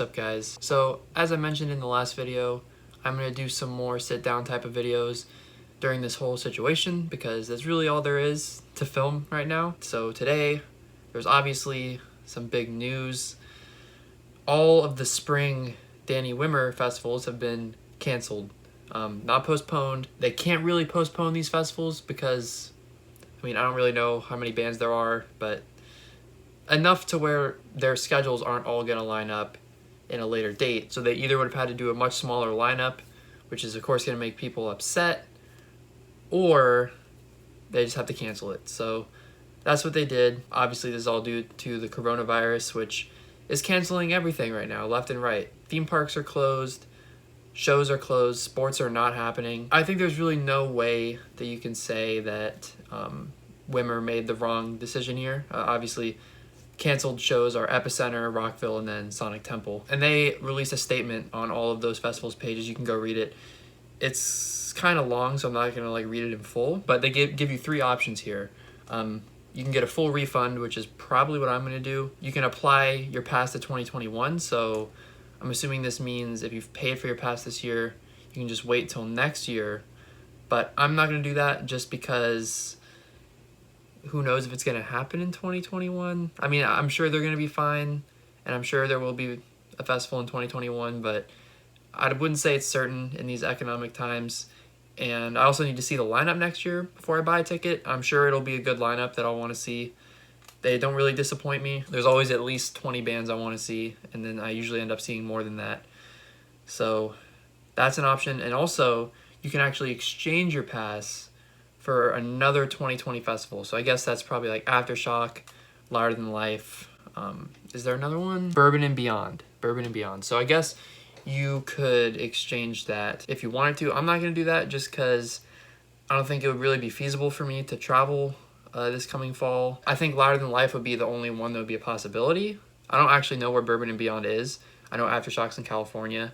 up, guys? So as I mentioned in the last video, I'm going to do some more sit down type of videos during this whole situation because that's really all there is to film right now. So today there's obviously some big news. All of the spring Danny Wimmer festivals have been canceled, not postponed. They can't really postpone these festivals because, I mean, I don't really know how many bands there are, but enough to where their schedules aren't all going to line up in a later date. So they either would have had to do a much smaller lineup, which is of course going to make people upset, or they just have to cancel it. So that's what they did. Obviously this is all due to the coronavirus, which is canceling everything right now, left and right. Theme parks are closed, shows are closed, sports are not happening. I think there's really no way that you can say that Wimmer made the wrong decision here. Obviously canceled shows are Epicenter, Rockville, and then Sonic Temple. And they released a statement on all of those festivals pages. You can go read it. It's kind of long, so I'm not going to read it in full, but they give you three options here. You can get a full refund, which is probably what I'm going to do. You can apply your pass to 2021, so I'm assuming this means if you've paid for your pass this year, you can just wait till next year. But I'm not going to do that just because who knows if it's going to happen in 2021. I mean, I'm sure they're going to be fine, and I'm sure there will be a festival in 2021, but I wouldn't say it's certain in these economic times. And I also need to see the lineup next year before I buy a ticket. I'm sure it'll be a good lineup that I'll want to see. They don't really disappoint me. There's always at least 20 bands I want to see, and then I usually end up seeing more than that. So that's an option. And also, you can actually exchange your pass for another 2020 festival. So I guess that's probably like Aftershock, Louder Than Life. Is there another one? Bourbon and Beyond. Bourbon and Beyond. So I guess you could exchange that if you wanted to. I'm not going to do that just because I don't think it would really be feasible for me to travel this coming fall. I think Louder Than Life would be the only one that would be a possibility. I don't actually know where Bourbon and Beyond is. I know Aftershock's in California,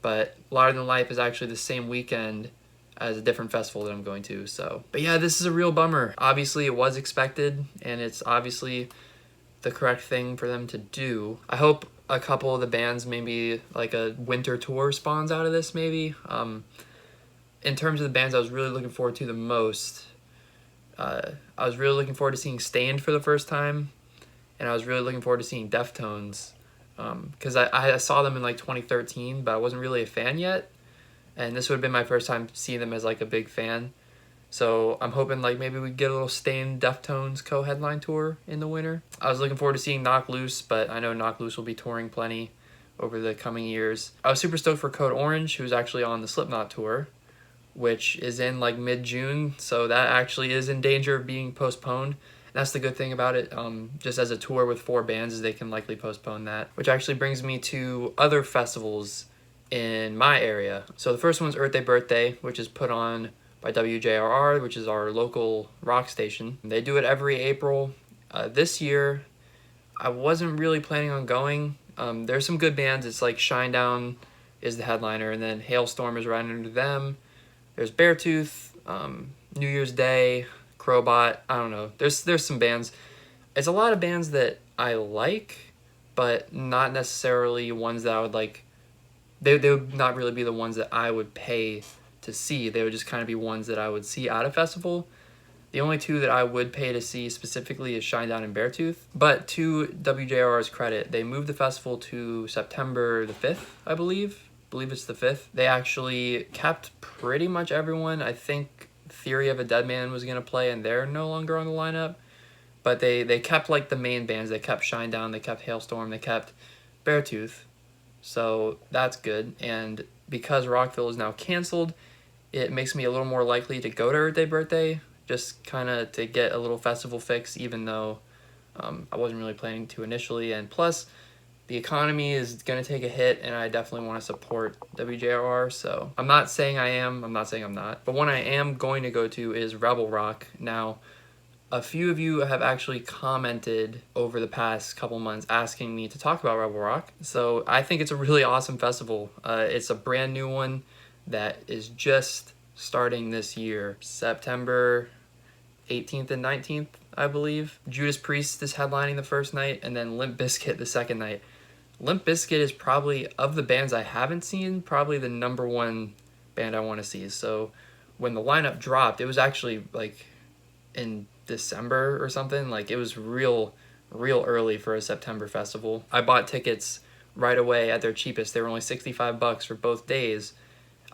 but Louder Than Life is actually the same weekend as a different festival that I'm going to. So, but yeah, this is a real bummer. Obviously it was expected, and it's obviously the correct thing for them to do. I hope a couple of the bands, maybe like a winter tour, spawns out of this maybe. In terms of the bands I was really looking forward to the most, I was really looking forward to seeing Stained for the first time, and I was really looking forward to seeing Deftones, because I saw them in like 2013, but I wasn't really a fan yet, and this would have been my first time seeing them as like a big fan. So I'm hoping like maybe we get a little Stained Deftones co-headline tour in the winter. I was looking forward to seeing Knock Loose, but I know Knock Loose will be touring plenty over the coming years. I was super stoked for Code Orange, who's actually on the Slipknot tour, which is in like mid-June, so that actually is in danger of being postponed. And that's the good thing about it, just as a tour with 4 bands, is they can likely postpone that. Which actually brings me to other festivals in my area. So the first one's Earthday Birthday, which is put on by WJRR, which is our local rock station. They do it every April. This year, I wasn't really planning on going. There's some good bands. It's like Shinedown is the headliner, and then Hailstorm is right under them. There's Beartooth, New Year's Day, Crowbot. I don't know. There's some bands. It's a lot of bands that I like, but not necessarily ones that I would like. They would not really be the ones that I would pay to see. They would just kind of be ones that I would see at a festival. The only 2 that I would pay to see specifically is Shinedown and Beartooth. But to WJR's credit, they moved the festival to September the 5th, I believe. I believe it's the 5th. They actually kept pretty much everyone. I think Theory of a Deadman was going to play, and they're no longer on the lineup. But they kept like the main bands. They kept Shinedown, they kept Hailstorm, they kept Beartooth. So that's good. And because Rockville is now canceled, it makes me a little more likely to go to Earthday Birthday, just kind of to get a little festival fix, even though I wasn't really planning to initially. And plus, the economy is going to take a hit, and I definitely want to support WJRR. So I'm not saying I am, I'm not saying I'm not. But one I am going to go to is Rebel Rock. Now, a few of you have actually commented over the past couple months asking me to talk about Rebel Rock. So I think it's a really awesome festival. It's a brand new one that is just starting this year, September 18th and 19th, I believe. Judas Priest is headlining the first night, and then Limp Bizkit the second night. Limp Bizkit is probably, of the bands I haven't seen, probably the #1 band I want to see. So when the lineup dropped, it was actually like in December or something. Like it was real early for a September festival. I bought tickets right away at their cheapest. They were only $65 for both days.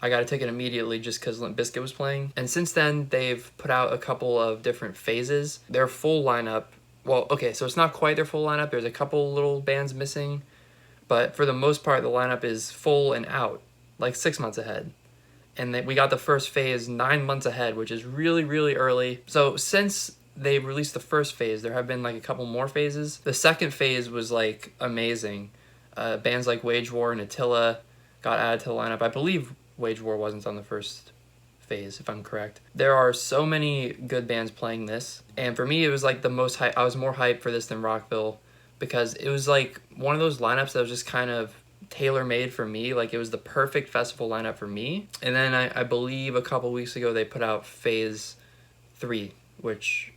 I got a ticket immediately just because Limp Bizkit was playing. And since then, they've put out a couple of different phases. Their full lineup, well, okay, so it's not quite their full lineup. There's a couple little bands missing. But for the most part, the lineup is full and out, like 6 months ahead. And we got the first phase 9 months ahead, which is really early. So since they released the first phase, there have been like a couple more phases. The second phase was like amazing. Bands like Wage War and Attila got added to the lineup. I believe Wage War wasn't on the first phase, if I'm correct. There are so many good bands playing this, and for me it was like the most hype. I was more hyped for this than Rockville because it was like one of those lineups that was just kind of tailor-made for me. Like it was the perfect festival lineup for me. And then I believe a couple weeks ago they put out phase 3, which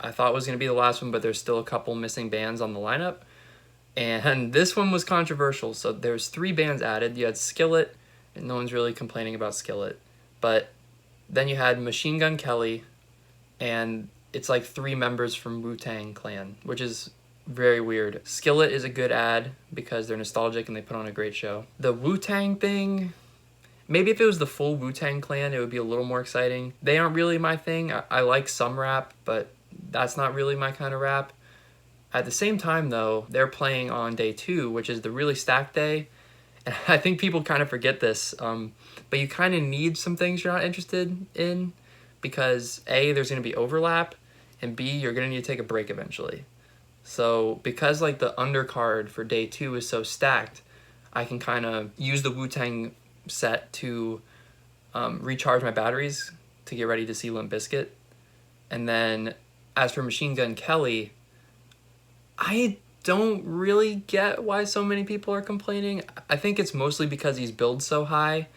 I thought was going to be the last one, but there's still a couple missing bands on the lineup. And this one was controversial. So there's 3 bands added. You had Skillet, and no one's really complaining about Skillet. But then you had Machine Gun Kelly, and it's like 3 members from Wu-Tang Clan, which is very weird. Skillet is a good ad because they're nostalgic and they put on a great show. The Wu-Tang thing, maybe if it was the full Wu-Tang Clan, it would be a little more exciting. They aren't really my thing. I like some rap, but that's not really my kind of rap. At the same time, though, they're playing on day 2, which is the really stacked day. And I think people kind of forget this, but you kind of need some things you're not interested in because A, there's going to be overlap, and B, you're going to need to take a break eventually. So because like the undercard for day 2 is so stacked, I can kind of use the Wu-Tang set to recharge my batteries to get ready to see Limp Bizkit. And then as for Machine Gun Kelly, I don't really get why so many people are complaining. I think it's mostly because he's billed so high.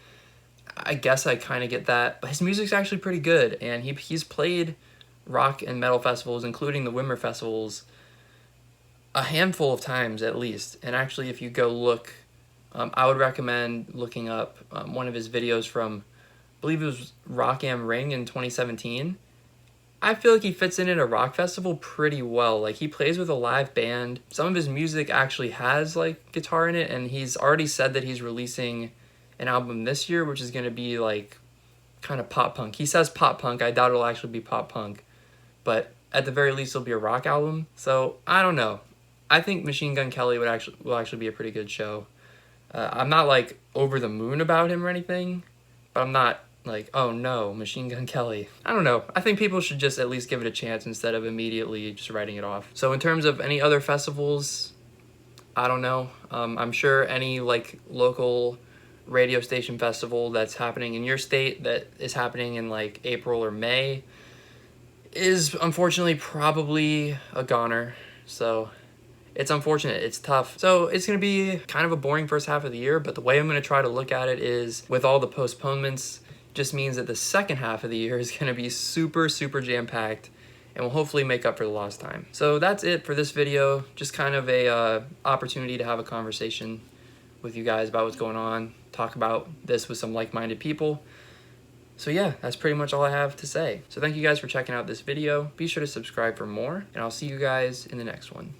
I guess I kind of get that. But his music's actually pretty good, and he's played rock and metal festivals, including the Wimmer festivals, a handful of times at least. And actually, if you go look, I would recommend looking up one of his videos from, I believe it was Rock Am Ring in 2017. I feel like he fits in at a rock festival pretty well. Like he plays with a live band. Some of his music actually has like guitar in it, and he's already said that he's releasing an album this year, which is going to be like kind of pop punk. He says pop punk. I doubt it'll actually be pop punk, but at the very least it'll be a rock album. So I don't know. I think Machine Gun Kelly will actually be a pretty good show. I'm not like over the moon about him or anything, but I'm not like, oh no, Machine Gun Kelly. I don't know. I think people should just at least give it a chance instead of immediately just writing it off. So in terms of any other festivals, I don't know. I'm sure any like local radio station festival that's happening in your state that is happening in like April or May is unfortunately probably a goner. So it's unfortunate, it's tough. So it's gonna be kind of a boring first half of the year, but the way I'm gonna try to look at it is with all the postponements, just means that the second half of the year is gonna be super jam-packed and will hopefully make up for the lost time. So that's it for this video. Just kind of a opportunity to have a conversation with you guys about what's going on, talk about this with some like-minded people. So yeah, that's pretty much all I have to say. So thank you guys for checking out this video. Be sure to subscribe for more, and I'll see you guys in the next one.